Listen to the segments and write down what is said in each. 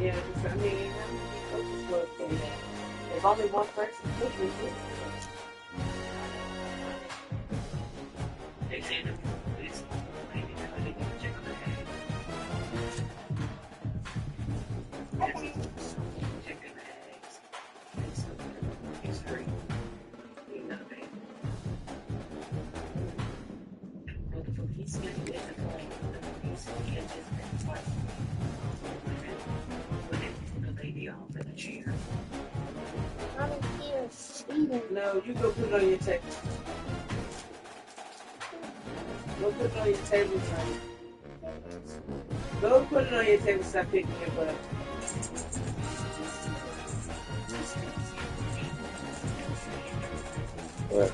Yeah, just, I mean, how many coaches will say that? If only one person coaches it. They say that it's maybe they can check on the head. Checking the eggs. It's free. You know, baby. He's getting it. He's just twice. The lady off in the chair. No, you go put it on your table. Go put it on your table, son. Go put it on your table, stop picking your butt. What?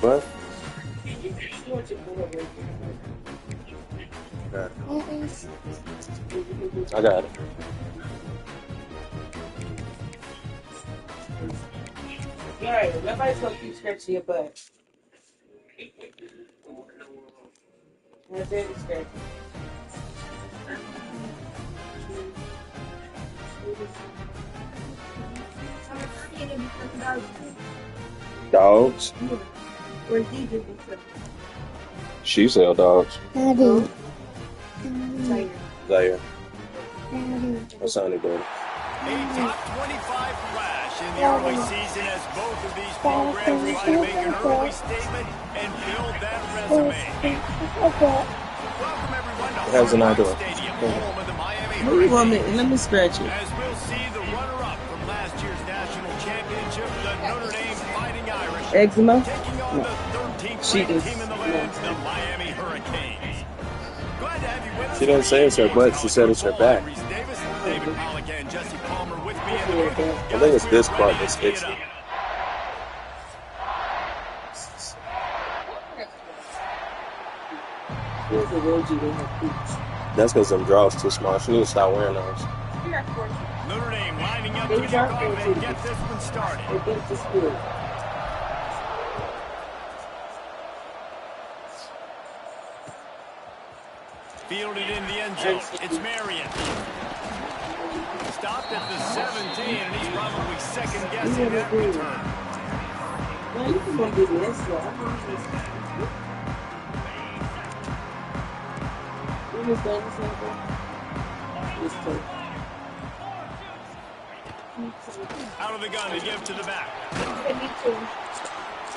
What? You want your boy with I got it. Alright, nobody's gonna keep scratching your butt. That's it, scratching. Dogs. Where's DJ? She sell dogs. Daddy. Zaire. What's on it, Daddy? A top 25 flash in the early season as both of these programs try to make an early statement and build that resume. Welcome everyone to How's an outdoor? Stadium, home of the Miami Hurricanes. Let me scratch it. As we'll see the runner-up from last year's national championship, the Notre Dame Fighting Irish, Eczema? taking on the 13th ranked team in the land, the Miami Hurricanes. Glad to have you with us. She didn't say it's her butt, she said it's her back. David Pollock and Jesse Palmer with me. I think it's this part that's itchy. That's because them drawers too small. She needs to stop wearing those. Notre Dame lining up to kick off and get this one started. Fielded in the end zone. It's Marion. Stopped at the 17, and he's probably second-guessing that return. Well, you can go do this, You just done something? Just take. Out of the gun to give to the back.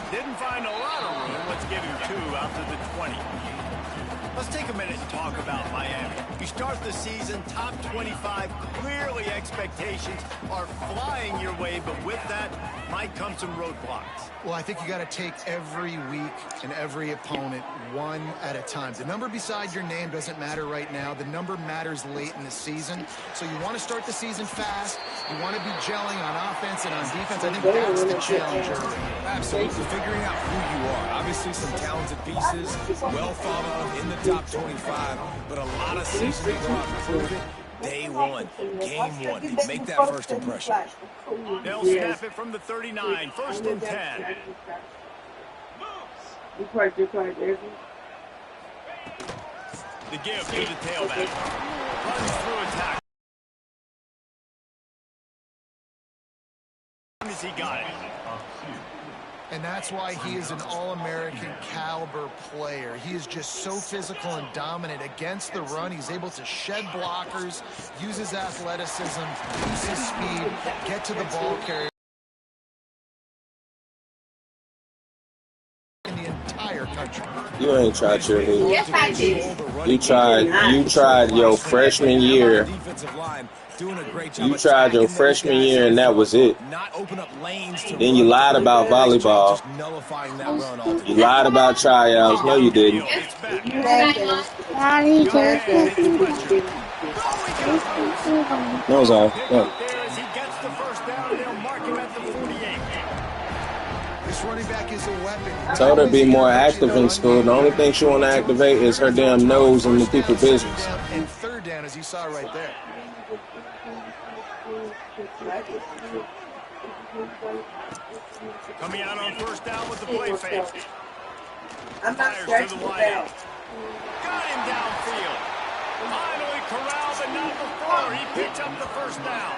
Didn't find a lot of room. Let's give him 2 out to the 20. Let's take a minute and talk about Miami. You start the season top 25. Clearly expectations are flying your way, but with that might come some roadblocks. Well, I think you got to take every week and every opponent one at a time. The number beside your name doesn't matter right now. The number matters late in the season. So you want to start the season fast. You want to be gelling on offense and on defense. I think that's the challenge early. Absolutely. Figuring out who you are. Obviously some talented pieces, well thought of in the top 25, but a lot of season to go out and prove it. Day one, game one. Make that first impression. They'll snap it from the 39, 1st and 10. You part, The give to the tailback. Runs through a tackle. He got it. And that's why he is an All-American caliber player. He is just so physical and dominant against the run. He's able to shed blockers, use his athleticism, use his speed, get to the ball carrier. In the entire country. You ain't tried cheerleading. Yes, I did. You tried your freshman year. You tried your freshman year and that was it. Then you lied about volleyball. You lied about tryouts. No, you didn't. No, it's all. No. This running back is a weapon. Told her to be more active in school. The only thing she want to activate is her damn nose in the people's business. And 3rd down, as you saw right there. Coming out on 1st down with the play fake. I'm not Fires scratching to the the wideout. bell. Got him downfield. Finally corralled, but not before he picks up the first down.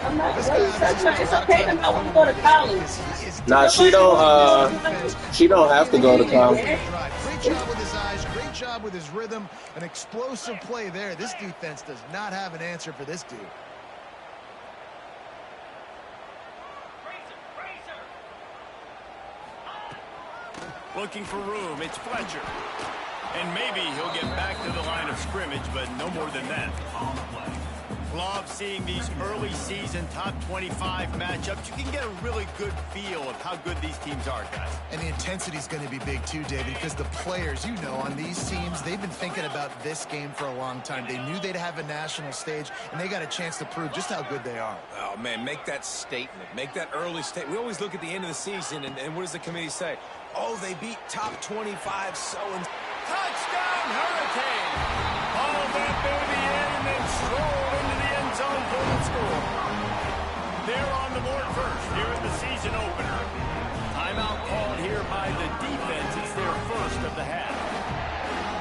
I'm not. It's okay to not want to go to college. Nah, she don't. She don't have to go to college. Great job with his eyes. Great job with his rhythm. An explosive play there. This defense does not have an answer for this dude. Looking for room. It's Fletcher. And maybe he'll get back to the line of scrimmage, but no more than that. Love seeing these early season top 25 matchups. You can get a really good feel of how good these teams are, guys. And the intensity is going to be big too, David, because the players, you know, on these teams, they've been thinking about this game for a long time. They knew they'd have a national stage, and they got a chance to prove just how good they are. Oh, man, make that statement. Make that early statement. We always look at the end of the season, and what does the committee say? Oh, they beat top 25 so-and-so. Touchdown, Hurricane! Hauled that baby in and then strolled into the end zone for the score. They're on the board first here in the season opener. Timeout called here by the defense. It's their first of the half.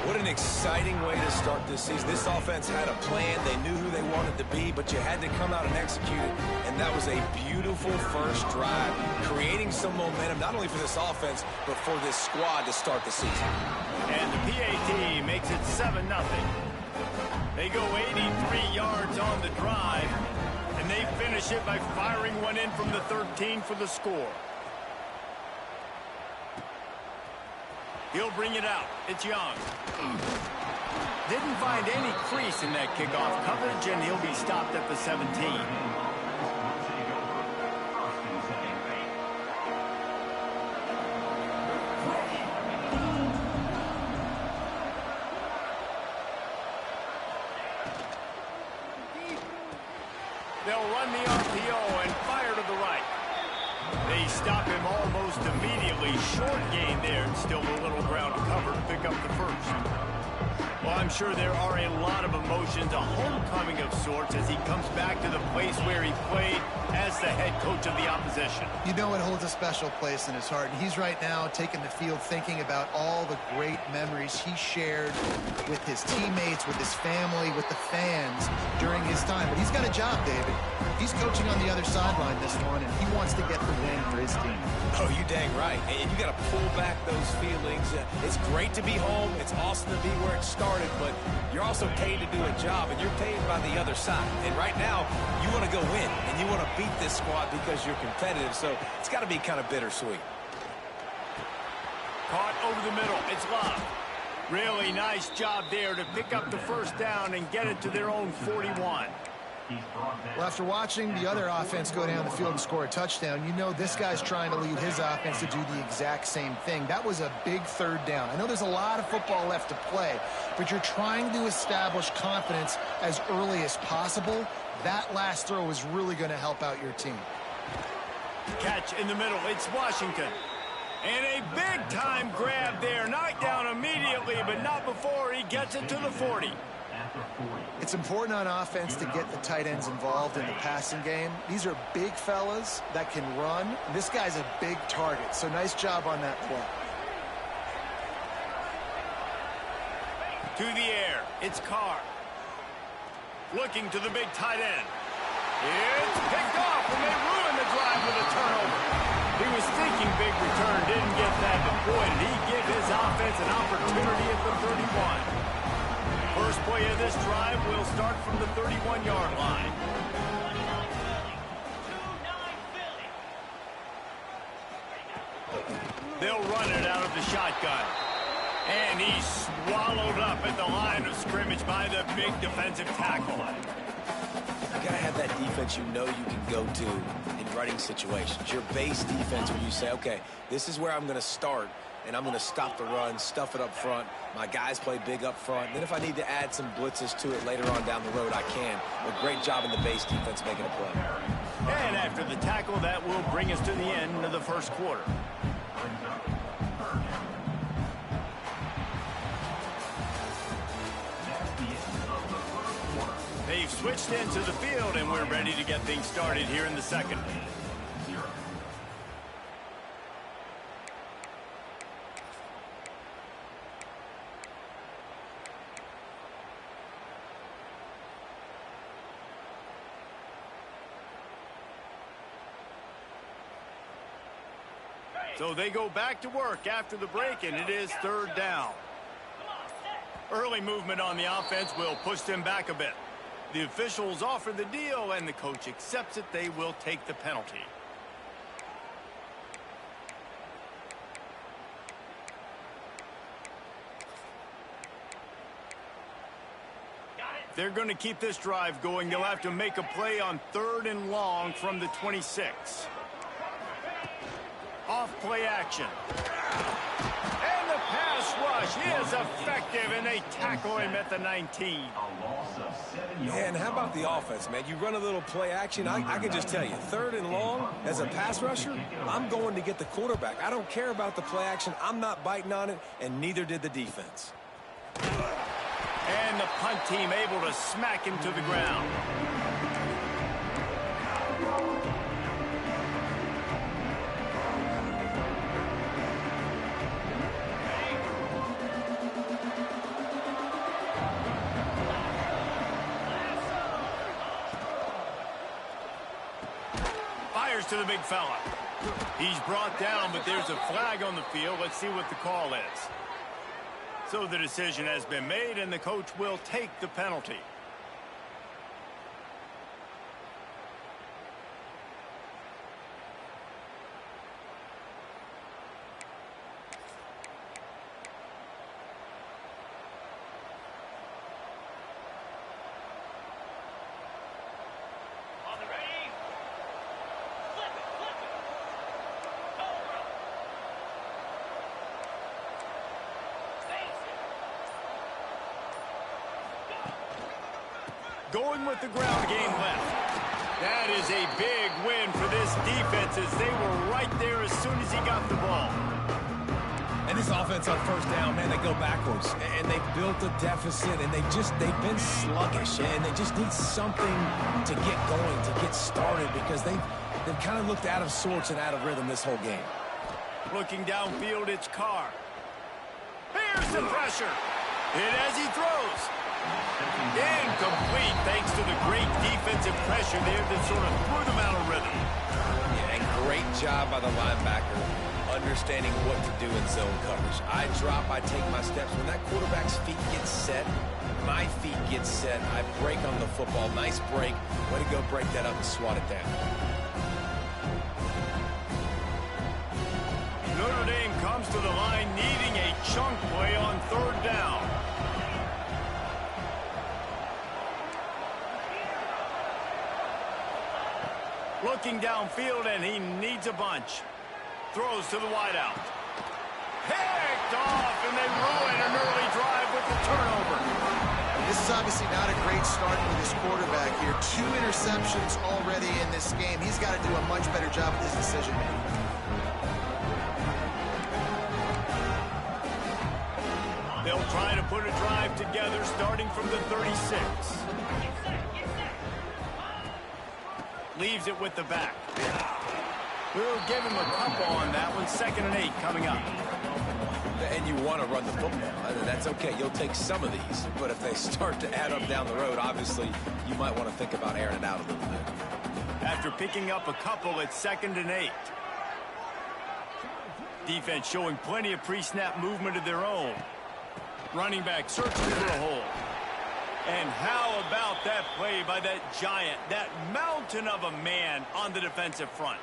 What an exciting way to start this season. This offense had a plan. They knew who they wanted to be, but you had to come out and execute it. And that was a beautiful first drive, creating some momentum, not only for this offense, but for this squad to start the season. And the PAT makes it 7-0. They go 83 yards on the drive, and they finish it by firing one in from the 13 for the score. He'll bring it out. It's Young. Didn't find any crease in that kickoff coverage, and he'll be stopped at the 17. They'll run the RPO and fire to the right. They stop him almost immediately. Short gain there, and still a little ground to cover to pick up the first. Well, I'm sure there are a lot of emotions, a homecoming of sorts, as he comes back to the place where he played as the head coach of the opposition. You know it holds a special place in his heart, and he's right now taking the field thinking about all the great memories he shared with his teammates, with his family, with the fans during his time. But he's got a job, David. He's coaching on the other sideline this one, and he wants to get the win for his team. Oh, you dang right. And you got to pull back those feelings. It's great to be home. It's awesome to be where it started, but you're also paid to do a job, and you're paid by the other side. And right now, you want to go win, and you want to beat this squad because you're competitive, so it's got to be kind of bittersweet. Caught over the middle. It's Love. Really nice job there to pick up the first down and get it to their own 41. Well, after watching the other offense go down the field and score a touchdown, you know this guy's trying to lead his offense to do the exact same thing. That was a big third down. I know there's a lot of football left to play, but you're trying to establish confidence as early as possible. That last throw is really going to help out your team. Catch in the middle. It's Washington. And a big-time grab there. Knocked down immediately, but not before he gets it to the 40. It's important on offense to get the tight ends involved in the passing game. These are big fellas that can run. This guy's a big target, so nice job on that play. To the air, it's Carr. Looking to the big tight end. It's picked off, and they ruin the drive with a turnover. He was thinking big return, didn't get that, but boy, did he give his offense an opportunity at the 31. First play of this drive will start from the 31-yard line. They'll run it out of the shotgun. And he's swallowed up at the line of scrimmage by the big defensive tackle. You got to have that defense you know you can go to in running situations. Your base defense where you say, okay, this is where I'm going to start, and I'm going to stop the run, stuff it up front. My guys play big up front. Then if I need to add some blitzes to it later on down the road, I can. But great job in the base defense making a play. And after the tackle, that will bring us to the end of the first quarter. They've switched into the field, and we're ready to get things started here in the second. So they go back to work after the break, and it is 3rd down. Early movement on the offense will push them back a bit. The officials offer the deal, and the coach accepts it. They will take the penalty. They're going to keep this drive going. They'll have to make a play on 3rd and long from the 26. Off play action. And the pass rush is effective, and they tackle him at the 19. Man, how about the offense, man? You run a little play action. I can just tell you, 3rd and long, as a pass rusher, I'm going to get the quarterback. I don't care about the play action. I'm not biting on it, and neither did the defense. And the punt team able to smack him to the ground. Fires to the big fella. He's brought down, but there's a flag on the field. Let's see what the call is. So the decision has been made, and the coach will take the penalty. Going with the ground game left. That is a big win for this defense, as they were right there as soon as he got the ball. And this offense on 1st down, man, they go backwards. And they built a deficit, and they've been sluggish. And they just need something to get going, to get started, because they've kind of looked out of sorts and out of rhythm this whole game. Looking downfield, it's Carr. Here's the pressure. Hit as he throws. Incomplete, thanks to the great defensive pressure there that sort of threw them out of rhythm. Yeah, and great job by the linebacker, understanding what to do in zone coverage. I drop, I take my steps. When that quarterback's feet get set, my feet get set, I break on the football. Nice break. Way to go break that up and swat it down. Notre Dame comes to the line needing a chunk play on 3rd down. Looking downfield, and he needs a bunch. Throws to the wideout. Picked off, and they ruin an early drive with the turnover. This is obviously not a great start for this quarterback here. 2 interceptions already in this game. He's got to do a much better job with his decision-making. They'll try to put a drive together starting from the 36. Leaves it with the back. We'll give him a couple on that one. 2nd and 8 coming up. And you want to run the football. That's okay. You'll take some of these. But if they start to add up down the road, obviously, you might want to think about airing it out a little bit. After picking up a couple, it's 2nd and 8. Defense showing plenty of pre-snap movement of their own. Running back searching for a hole. And how about that play by that giant, that mountain of a man on the defensive front?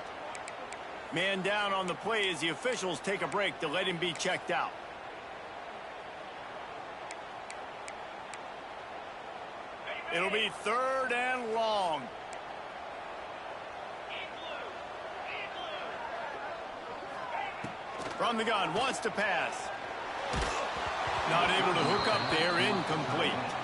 Man down on the play as the officials take a break to let him be checked out. It'll be 3rd and long. From the gun, wants to pass. Not able to hook up there, incomplete.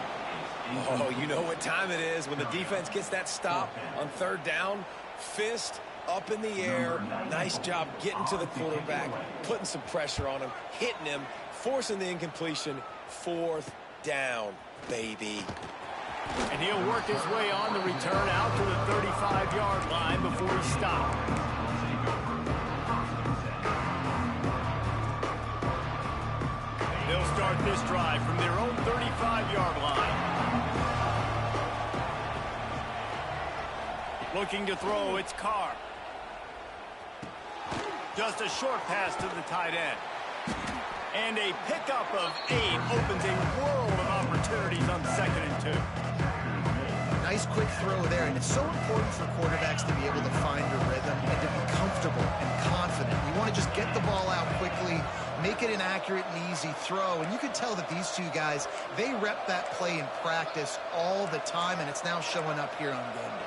Oh, you know what time it is when the defense gets that stop on 3rd down. Fist up in the air. Nice job getting to the quarterback, putting some pressure on him, hitting him, forcing the incompletion. 4th down, baby. And he'll work his way on the return out to the 35-yard line before he stopped. They'll start this drive from their own 35-yard line. Looking to throw, it's Carr. Just a short pass to the tight end. And a pickup of 8 opens a world of opportunities on 2nd and 2. Nice quick throw there, and it's so important for quarterbacks to be able to find your rhythm and to be comfortable and confident. You want to just get the ball out quickly, make it an accurate and easy throw, and you can tell that these two guys, they rep that play in practice all the time, and it's now showing up here on game day.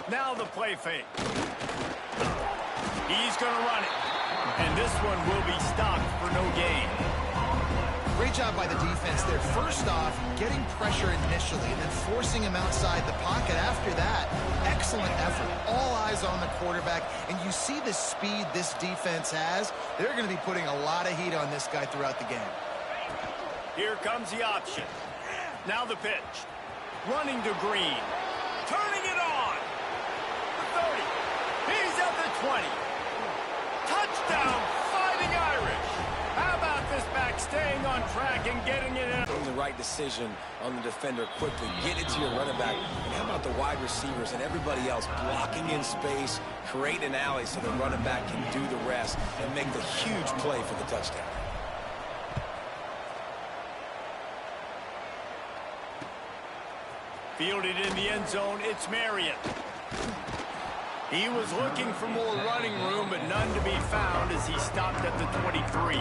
Now the play fake. He's going to run it. And this one will be stopped for no gain. Great job by the defense there. First off, getting pressure initially and then forcing him outside the pocket. After that, excellent effort. All eyes on the quarterback. And you see the speed this defense has. They're going to be putting a lot of heat on this guy throughout the game. Here comes the option. Now the pitch. Running to Green. Turning it on. The 30. He's at the 20. Touchdown, Fighting Irish. How about this back staying on track and getting it in? The right decision on the defender quickly. Get it to your running back. And how about the wide receivers and everybody else blocking in space, create an alley so the running back can do the rest and make the huge play for the touchdown. Fielded in the end zone, it's Marion. He was looking for more running room, but none to be found as he stopped at the 23.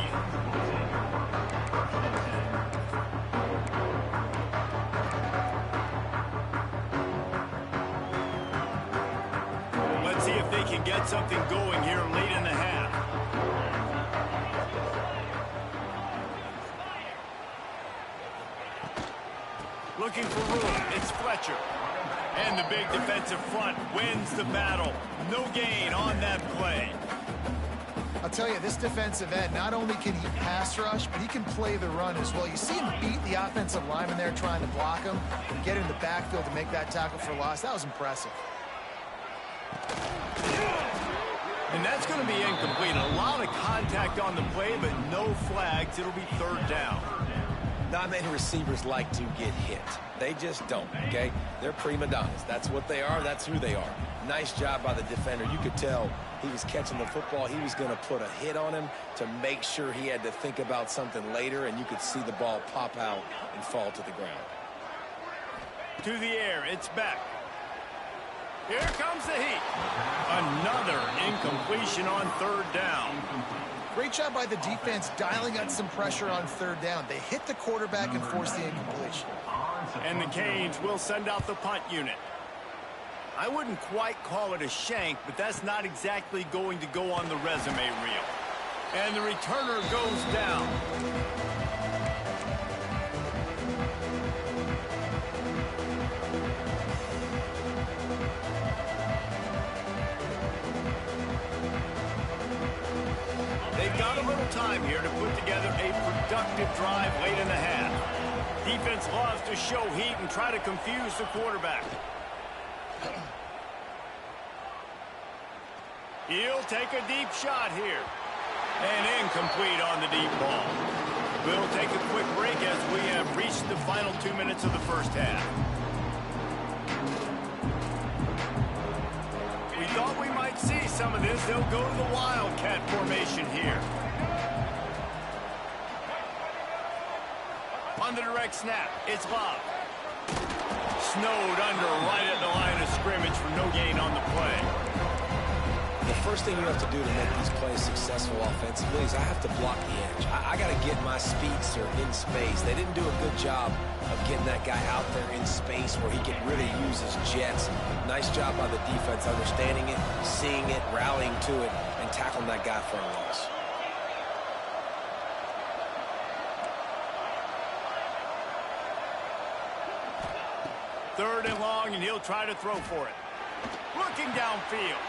Let's see if they can get something going here late in the half. Looking for room, it's Fletcher. And the big defensive front wins the battle. No gain on that play. I'll tell you, this defensive end, not only can he pass rush, but he can play the run as well. You see him beat the offensive lineman there trying to block him and get in the backfield to make that tackle for loss. That was impressive. And that's going to be incomplete. A lot of contact on the play, but no flags. It'll be 3rd down. Not many receivers like to get hit. They just don't, okay? They're prima donnas. That's what they are. That's who they are. Nice job by the defender. You could tell he was catching the football. He was going to put a hit on him to make sure he had to think about something later, and you could see the ball pop out and fall to the ground. To the air, it's back. Here comes the heat. Another incompletion on 3rd down. Great job by the defense dialing out some pressure on 3rd down. They hit the quarterback and forced the incompletion. And the Canes will send out the punt unit. I wouldn't quite call it a shank, but that's not exactly going to go on the resume reel. And the returner goes down. They've got a little time here to put together a productive drive late in the half. Defense loves to show heat and try to confuse the quarterback. He'll take a deep shot here. And incomplete on the deep ball. We'll take a quick break as we have reached the final 2 minutes of the first half. We thought we might see some of this. They'll go to the Wildcat formation here. On the direct snap, it's Love. Snowed under right at the line of scrimmage for no gain on the play. The first thing you have to do to make these plays successful offensively is I have to block the edge. I got to get my speedster in space. They didn't do a good job of getting that guy out there in space where he could really use his jets. Nice job by the defense understanding it, seeing it, rallying to it, and tackling that guy for a loss. Third and long, and he'll try to throw for it. Looking downfield.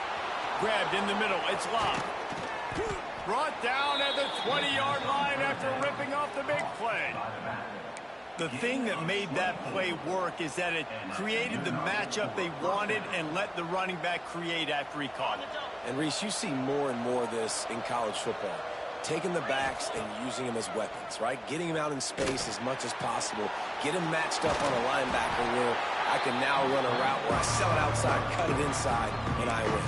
Grabbed in the middle. It's Love. Brought down at the 20-yard line after ripping off the big play. The thing that made that play work is that it created the matchup they wanted and let the running back create after he caught it. And, Reese, you see more and more of this in college football. Taking the backs and using them as weapons, right? Getting them out in space as much as possible. Get them matched up on a linebacker where I can now run a route where I sell it outside, cut it inside, and I win.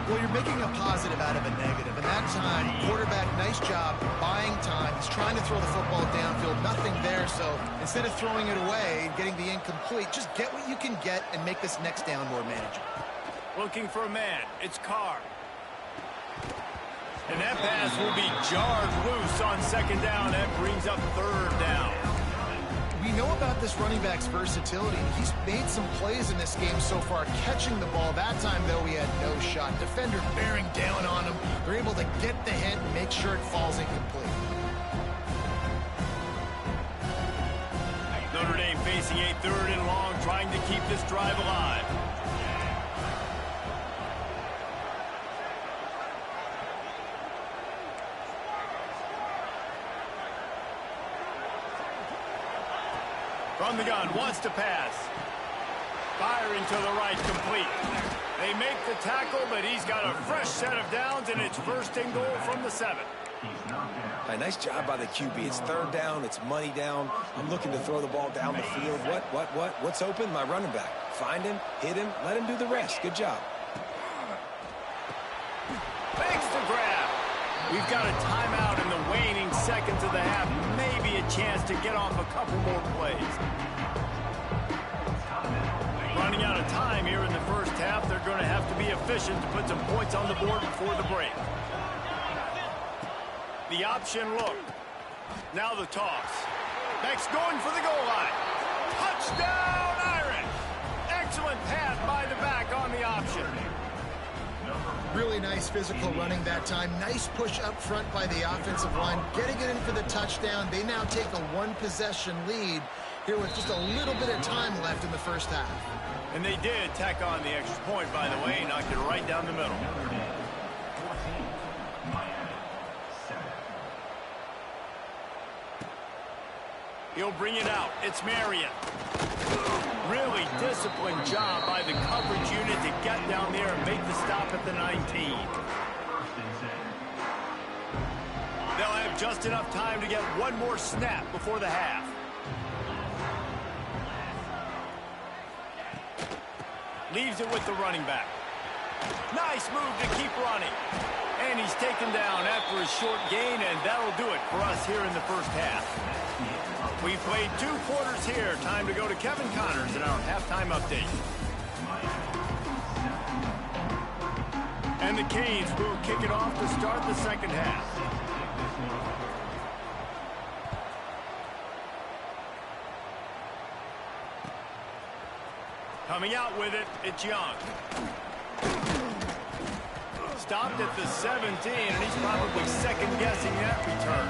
Well, you're making a positive out of a negative. And that time, quarterback, nice job buying time. He's trying to throw the football downfield. Nothing there. So instead of throwing it away and getting the incomplete, just get what you can get and make this next down more manageable. Looking for a man. It's Carr. And that pass will be jarred loose on second down. That brings up third down. We know about this running back's versatility. He's made some plays in this game so far, catching the ball. That time, though, he had no shot. Defender bearing down on him. They're able to get the hit and make sure it falls incomplete. Notre Dame facing a third and long, trying to keep this drive alive. From the gun, wants to pass. Firing to the right, complete. They make the tackle, but he's got a fresh set of downs, and it's first and goal from the 7. A nice job by the QB. It's third down. It's money down. I'm looking to throw the ball down the field. What's open? My running back. Find him, hit him, let him do the rest. Good job. Makes the grab. We've got a timeout in the waning seconds of the half. Maybe a chance to get off a couple more plays. Running out of time here in the first half. They're going to have to be efficient to put some points on the board before the break. The option look. Now the toss. Next going for the goal line. Touchdown, Irish. Excellent pass by the back on the option. Really nice physical running that time. Nice push up front by the offensive line. Getting it in for the touchdown. They now take a one-possession lead here with just a little bit of time left in the first half. And they did tack on the extra point, by the way. Knocked it right down the middle. He'll bring it out. It's Marion. Really disciplined job by the coverage unit to get down there and make the stop at the 19. They'll have just enough time to get one more snap before the half. Leaves it with the running back. Nice move to keep running. And he's taken down after a short gain, and that'll do it for us here in the first half. We've played 2 quarters here. Time to go to Kevin Connors in our halftime update. And the Canes will kick it off to start the second half. Coming out with it, it's Young. Stopped at the 17, and he's probably second-guessing that return.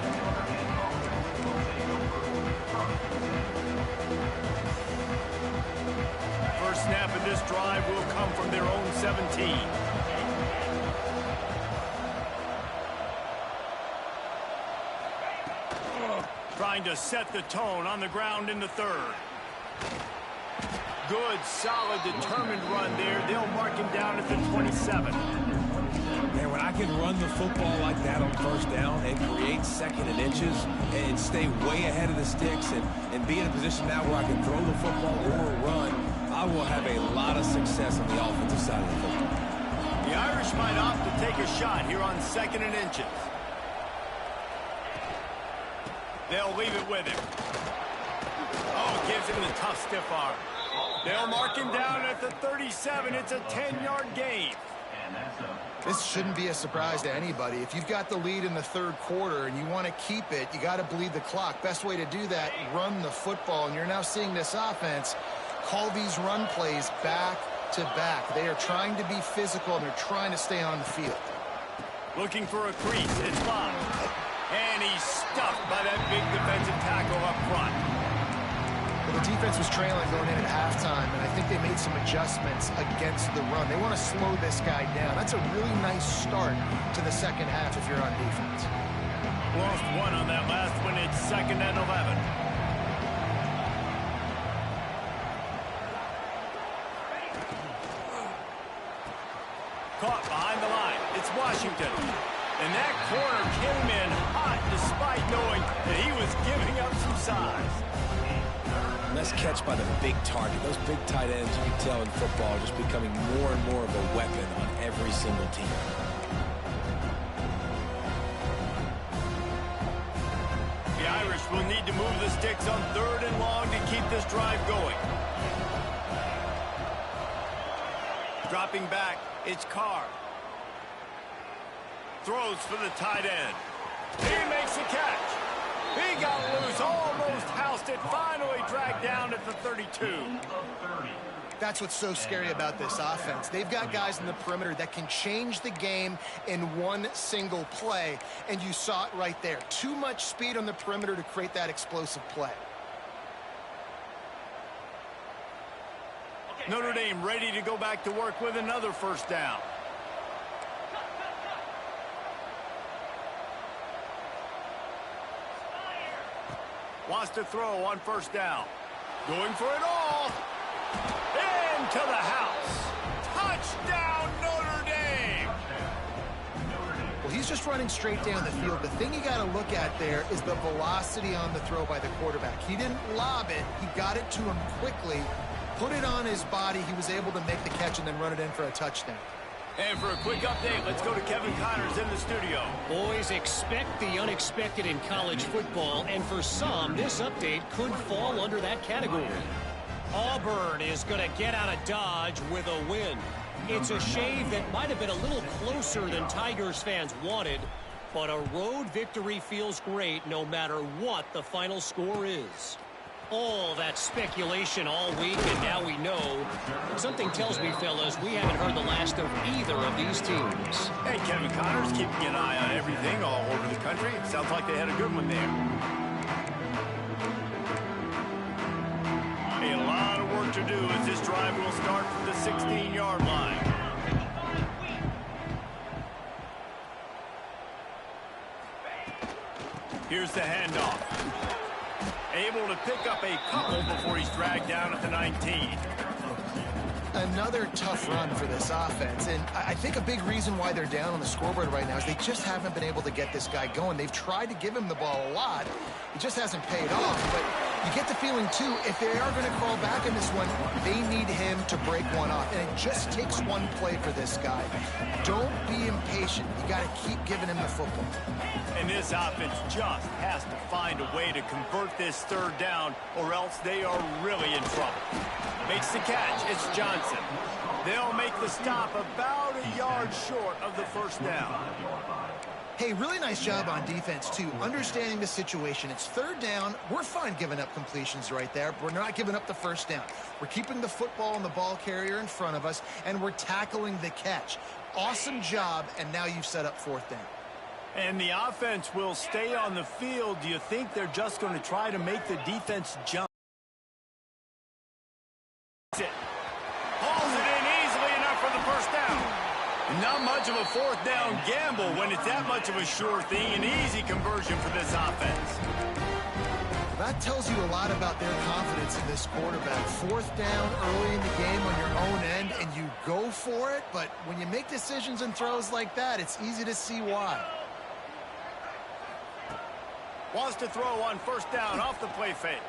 First snap in this drive will come from their own 17. Trying to set the tone on the ground in the third. Good, solid, determined run there. They'll mark him down at the 27. Man, when I can run the football like that on first down and create second and inches and stay way ahead of the sticks and be in a position now where I can throw the football or run, I will have a lot of success on the offensive side of the football. The Irish might opt to take a shot here on second and inches. They'll leave it with him. Oh, gives him the tough stiff arm. They'll mark him down at the 37. It's a 10-yard gain. This shouldn't be a surprise to anybody. If you've got the lead in the third quarter and you want to keep it, you got to bleed the clock. Best way to do that, run the football. And you're now seeing this offense call these run plays back to back. They are trying to be physical, and they're trying to stay on the field. Looking for a crease. It's Bob. And he's stuffed by that big defensive tackle up front. Well, the defense was trailing going in at halftime, and I think they made some adjustments against the run. They want to slow this guy down. That's a really nice start to the second half if you're on defense. Lost one on that last one. It's 2nd and 11. Caught behind the line. It's Washington. And that corner came in hot despite knowing that he was giving up some size. less catch by the big target. Those big tight ends, you can tell in football, are just becoming more and more of a weapon on every single team. The Irish will need to move the sticks on 3rd and long to keep this drive going. Dropping back, it's Carr. Throws for the tight end. He makes the catch. He got loose, almost housed it, finally dragged down at the 32. That's what's so scary about this offense. They've got guys in the perimeter that can change the game in one single play, and you saw it right there. Too much speed on the perimeter to create that explosive play. Notre Dame ready to go back to work with another first down. Wants to throw on first down. Going for it all. Into the house. Touchdown, Notre Dame. Well, he's just running straight down the field. The thing you got to look at there is the velocity on the throw by the quarterback. He didn't lob it. He got it to him quickly, put it on his body. He was able to make the catch and then run it in for a touchdown. And for a quick update, let's go to Kevin Connors in the studio. Boys, expect the unexpected in college football, and for some, this update could fall under that category. Auburn is going to get out of Dodge with a win. It's a shave that might have been a little closer than Tigers fans wanted, but a road victory feels great no matter what the final score is. All that speculation all week, and now we know. Something tells me, fellas, we haven't heard the last of either of these teams. Hey, Kevin Connors keeping an eye on everything all over the country. Sounds like they had a good one there. A lot of work to do as this drive will start from the 16-yard line. Here's the handoff. Able to pick up a couple before he's dragged down at the 19. Another tough run for this offense, and I think a big reason why they're down on the scoreboard right now is they just haven't been able to get this guy going. They've tried to give him the ball a lot. It just hasn't paid off, but you get the feeling, too, if they are going to crawl back in this one, they need him to break one off, and it just takes one play for this guy. Don't be impatient. You got to keep giving him the football. And this offense just has to find a way to convert this 3rd down, or else they are really in trouble. Makes the catch. It's Johnson. They'll make the stop about a yard short of the first down. Hey, really nice job on defense, too. Understanding the situation. It's 3rd down. We're fine giving up completions right there. We're not giving up the first down. We're keeping the football and the ball carrier in front of us, and we're tackling the catch. Awesome job, and now you've set up 4th down. And the offense will stay on the field. Do you think they're just going to try to make the defense jump? Hauls it in easily enough for the first down. Not much of a 4th down gamble when it's that much of a sure thing. An easy conversion for this offense. That tells you a lot about their confidence in this quarterback. 4th down early in the game on your own end, and you go for it. But when you make decisions and throws like that, it's easy to see why. Wants to throw on first down off the play fake.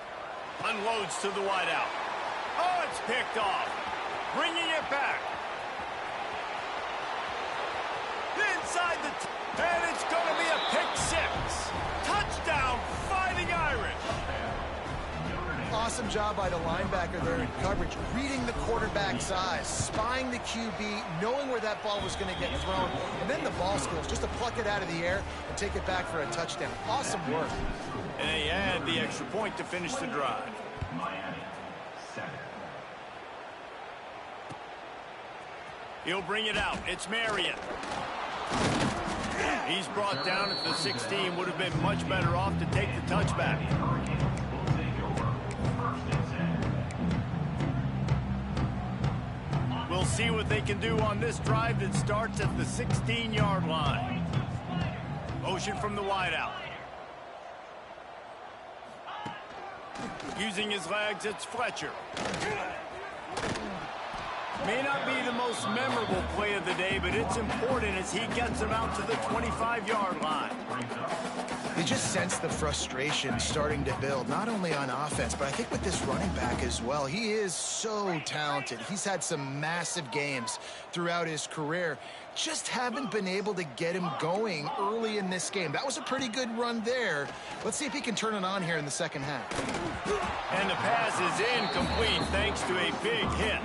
Unloads to the wideout. Oh, it's picked off. Bringing it back. Inside the and it's going to be a pick 6. Touchdown, Fighting Irish. Awesome job by the linebacker there in coverage, reading the quarterback's eyes, spying the QB, knowing where that ball was going to get thrown, and then the ball skills, just to pluck it out of the air and take it back for a touchdown. Awesome work. And they add the extra point to finish the drive. He'll bring it out. It's Marion. He's brought down at the 16. Would have been much better off to take the touchback. We'll see what they can do on this drive that starts at the 16-yard line. Motion from the wideout. Using his legs, it's Fletcher. May not be the most memorable play of the day, but it's important as he gets them out to the 25-yard line. You just sense the frustration starting to build, not only on offense, but I think with this running back as well. He is so talented. He's had some massive games throughout his career. Just haven't been able to get him going early in this game. That was a pretty good run there. Let's see if he can turn it on here in the second half. And the pass is incomplete thanks to a big hit.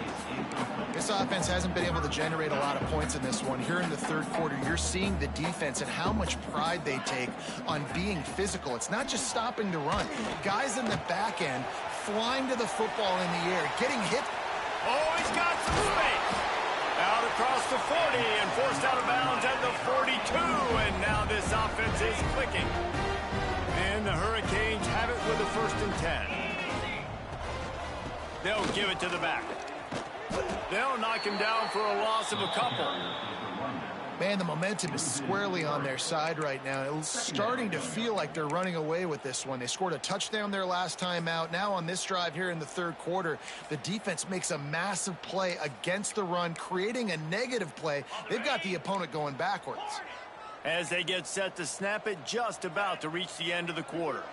This offense hasn't been able to generate a lot of points in this one. Here in the third quarter, you're seeing the defense and how much pride they take on being physical. It's not just stopping to run. Guys in the back end flying to the football in the air, getting hit. Oh, he's got some space. Out across the 40 and forced out of bounds at the 42. And now this offense is clicking. And the Hurricanes have it with a 1st and 10. They'll give it to the back. They'll knock him down for a loss of a couple. Man, the momentum is squarely on their side right now. It's starting to feel like they're running away with this one. They scored a touchdown their last time out. Now on this drive here in the third quarter, the defense makes a massive play against the run, creating a negative play. They've got the opponent going backwards. As they get set to snap it, just about to reach the end of the quarter.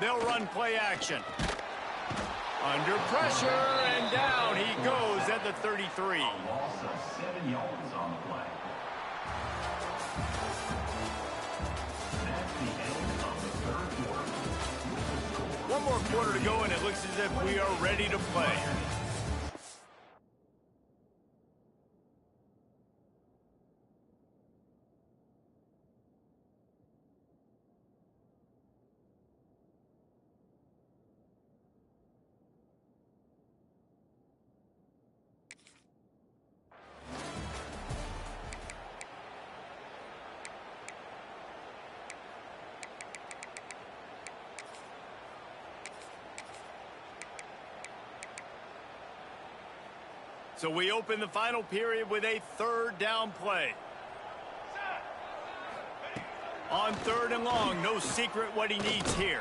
They'll run play action. Under pressure, and down he goes at the 33. One more quarter to go, and it looks as if we are ready to play. So we open the final period with a 3rd down play. On 3rd and long, no secret what he needs here.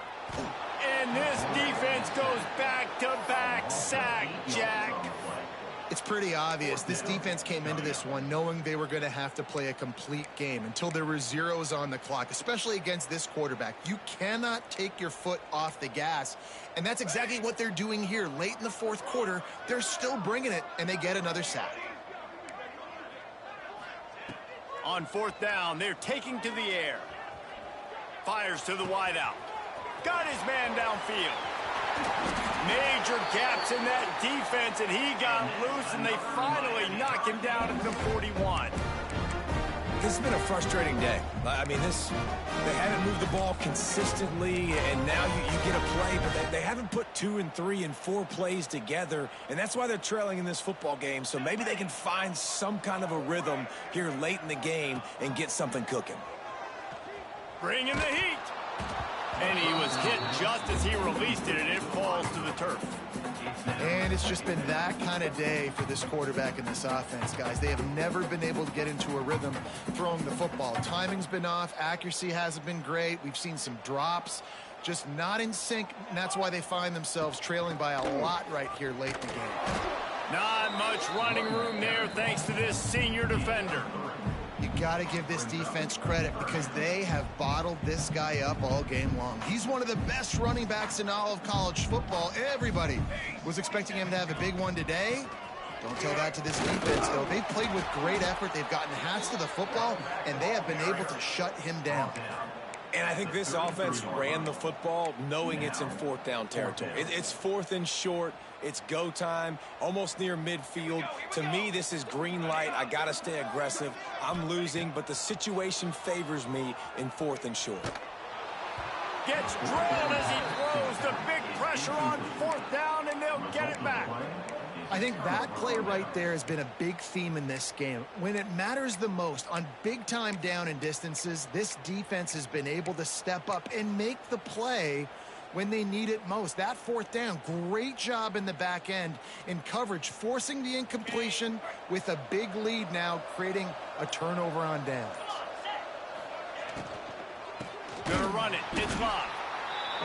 And this defense goes back-to-back sack, Jack. It's pretty obvious. This defense came into this one knowing they were going to have to play a complete game until there were zeros on the clock, especially against this quarterback. You cannot take your foot off the gas, and that's exactly what they're doing here. Late in the 4th quarter, they're still bringing it, and they get another sack. On 4th down, they're taking to the air. Fires to the wideout. Got his man downfield. Major gaps in that defense, and he got loose, and they finally knock him down at the 41. This has been a frustrating day. I mean, they haven't moved the ball consistently, and now you get a play, but they haven't put 2 and 3 and 4 plays together, and that's why they're trailing in this football game. So maybe they can find some kind of a rhythm here late in the game and get something cooking. Bring in the heat. And he was hit just as he released it, and it falls to the turf. And it's just been that kind of day for this quarterback and this offense, guys. They have never been able to get into a rhythm throwing the football. Timing's been off. Accuracy hasn't been great. We've seen some drops, just not in sync, and that's why they find themselves trailing by a lot right here late in the game. Not much running room there thanks to this senior defender. You got to give this defense credit because they have bottled this guy up all game long. He's one of the best running backs in all of college football. Everybody was expecting him to have a big one today. Don't tell that to this defense, though. They've played with great effort. They've gotten hats to the football, and they have been able to shut him down. And I think this offense ran the football knowing it's in 4th down territory. It's 4th and short. It's go time, almost near midfield. To me, this is green light. I got to stay aggressive. I'm losing, but the situation favors me in 4th and short. Gets drilled as he throws the big pressure on 4th down, and they'll get it back. I think that play right there has been a big theme in this game. When it matters the most, on big-time down and distances, this defense has been able to step up and make the play when they need it most. That 4th down, great job in the back end in coverage, forcing the incompletion with a big lead now, creating a turnover on downs. Gonna run it. It's locked.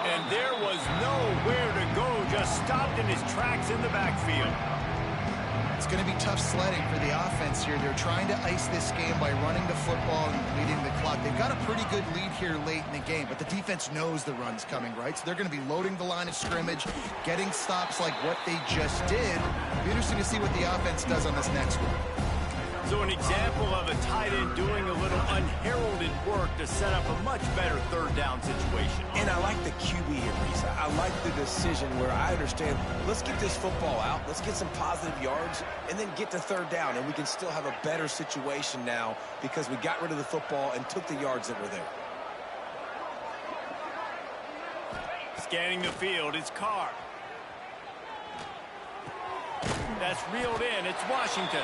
And there was nowhere to go, just stopped in his tracks in the backfield. going to be tough sledding for the offense here. They're trying to ice this game by running the football and bleeding the clock. They've got a pretty good lead here late in the game, but the defense knows the run's coming, right? So they're going to be loading the line of scrimmage, getting stops like what they just did. It'll be interesting to see what the offense does on this next one. So an example of a tight end doing a little unheralded work to set up a much better third down situation. And I like the QB here, Reese. I like the decision where I understand, let's get this football out, let's get some positive yards, and then get to third down, and we can still have a better situation now because we got rid of the football and took the yards that were there. Scanning the field, it's Carr. That's reeled in. It's Washington.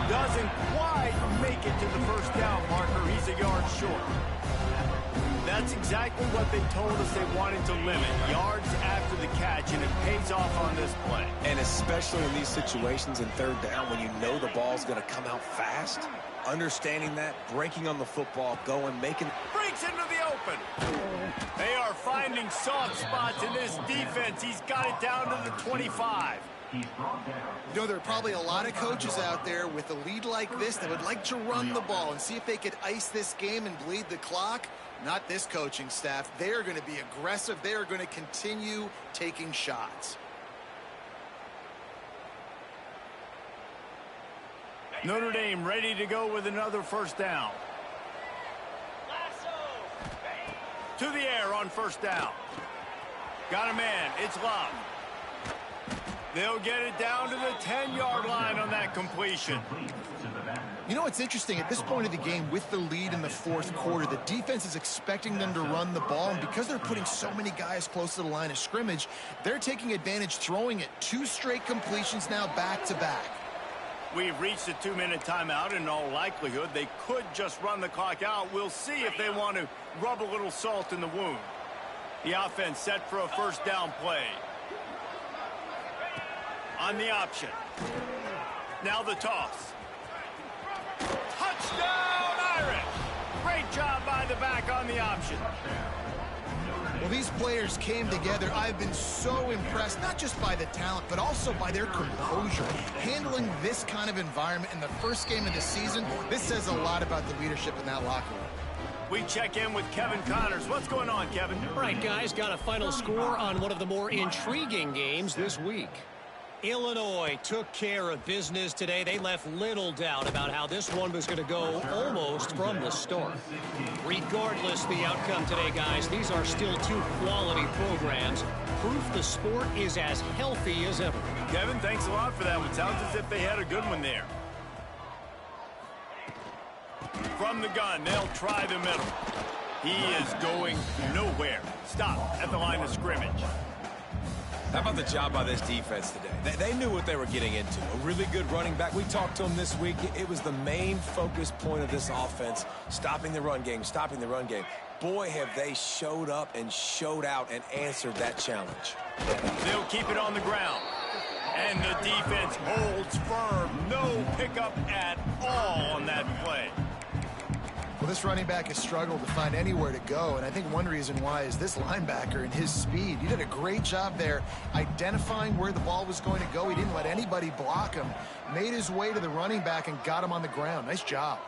Doesn't quite make it to the first down marker. He's a yard short. That's exactly what they told us they wanted to limit. Yards after the catch, and it pays off on this play. And especially in these situations in third down when you know the ball's going to come out fast, understanding that, breaking on the football, going, making... Breaks into the open. They are finding soft spots in this defense. He's got it down to the 25. You know, there are probably a lot of coaches out there with a lead like this that would like to run the ball and see if they could ice this game and bleed the clock. Not this coaching staff. They are going to be aggressive. They are going to continue taking shots. Notre Dame ready to go with another first down. To the air on first down. Got a man. It's Love. They'll get it down to the 10-yard line on that completion. You know what's interesting? At this point of the game, with the lead in the fourth quarter, the defense is expecting them to run the ball, and because they're putting so many guys close to the line of scrimmage, they're taking advantage, throwing it 2 straight completions now back-to-back. We've reached a 2-minute timeout. In all likelihood, they could just run the clock out. We'll see if they want to rub a little salt in the wound. The offense set for a first down play. On the option. Now the toss. Touchdown, Irish! Great job by the back on the option. Well, these players came together. I've been so impressed, not just by the talent, but also by their composure. Handling this kind of environment in the first game of the season, this says a lot about the leadership in that locker room. We check in with Kevin Connors. What's going on, Kevin? All right, guys, got a final score on one of the more intriguing games this week. Illinois took care of business today. They left little doubt about how this one was going to go almost from the start. Regardless the outcome today, guys, these are still 2 quality programs. Proof the sport is as healthy as ever. Kevin, thanks a lot for that one. Sounds as if they had a good one there. From the gun, they'll try the middle. He is going nowhere. Stop at the line of scrimmage. How about the job by this defense today? They knew what they were getting into. A really good running back. We talked to him this week. It was the main focus point of this offense, stopping the run game, stopping the run game. Boy, have they showed up and showed out and answered that challenge. They'll keep it on the ground. And the defense holds firm. No pickup at all on that play. Well, this running back has struggled to find anywhere to go, and I think one reason why is this linebacker and his speed. He did a great job there identifying where the ball was going to go. He didn't let anybody block him, made his way to the running back and got him on the ground. Nice job.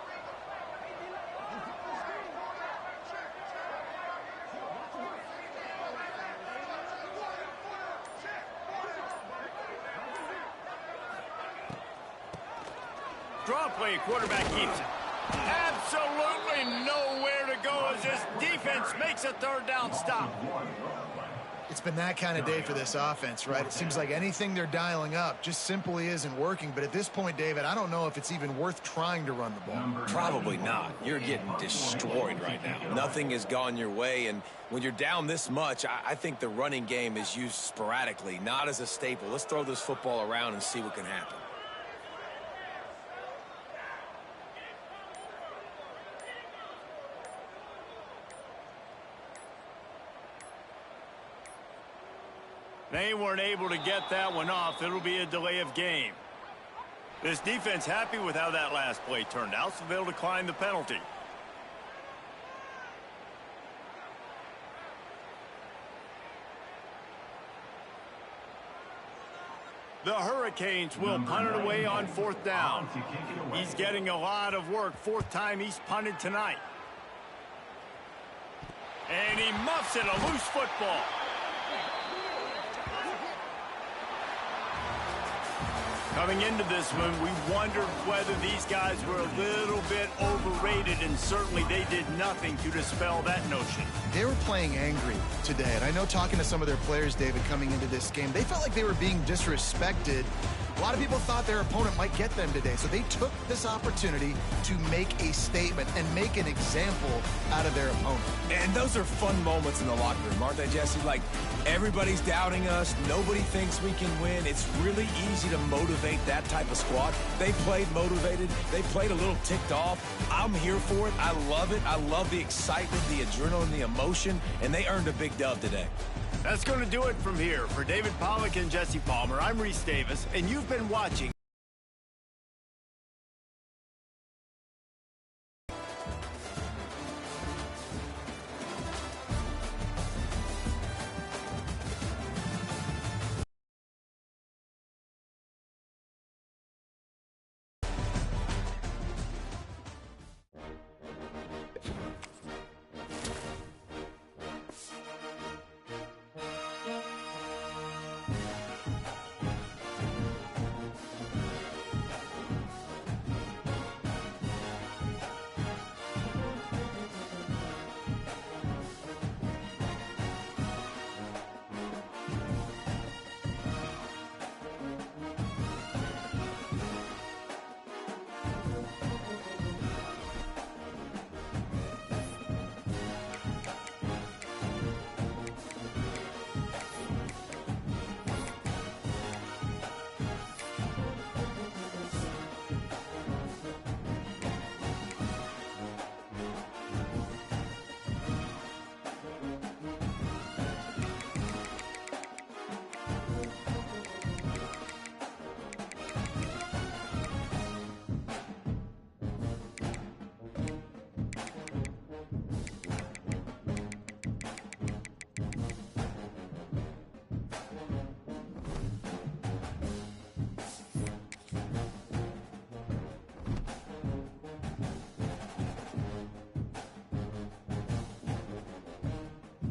Draw play, quarterback keeps it. Absolutely nowhere to go as this defense makes a third down stop. It's been that kind of day for this offense, right? It seems like anything they're dialing up just simply isn't working. But at this point, David, I don't know if it's even worth trying to run the ball. Probably not. You're getting destroyed right now. Nothing has gone your way, and when you're down this much, I think the running game is used sporadically, not as a staple. Let's throw this football around and see what can happen. They weren't able to get that one off. It'll be a delay of game. This defense happy with how that last play turned out, so they'll decline the penalty. The Hurricanes will punt it away on 4th down. He's getting a lot of work. 4th time he's punted tonight. And he muffs it, a loose football. Coming into this one, we wondered whether these guys were a little bit overrated, and certainly they did nothing to dispel that notion. They were playing angry today, and I know talking to some of their players, David, coming into this game, they felt like they were being disrespected. A lot of people thought their opponent might get them today, so they took this opportunity to make a statement and make an example out of their opponent. And those are fun moments in the locker room, aren't they, Jesse? Like, everybody's doubting us. Nobody thinks we can win. It's really easy to motivate that type of squad. They played motivated. They played a little ticked off. I'm here for it. I love it. I love the excitement, the adrenaline, the emotion, and they earned a big dub today. That's going to do it from here. For David Pollack and Jesse Palmer, I'm Reese Davis, and you've been watching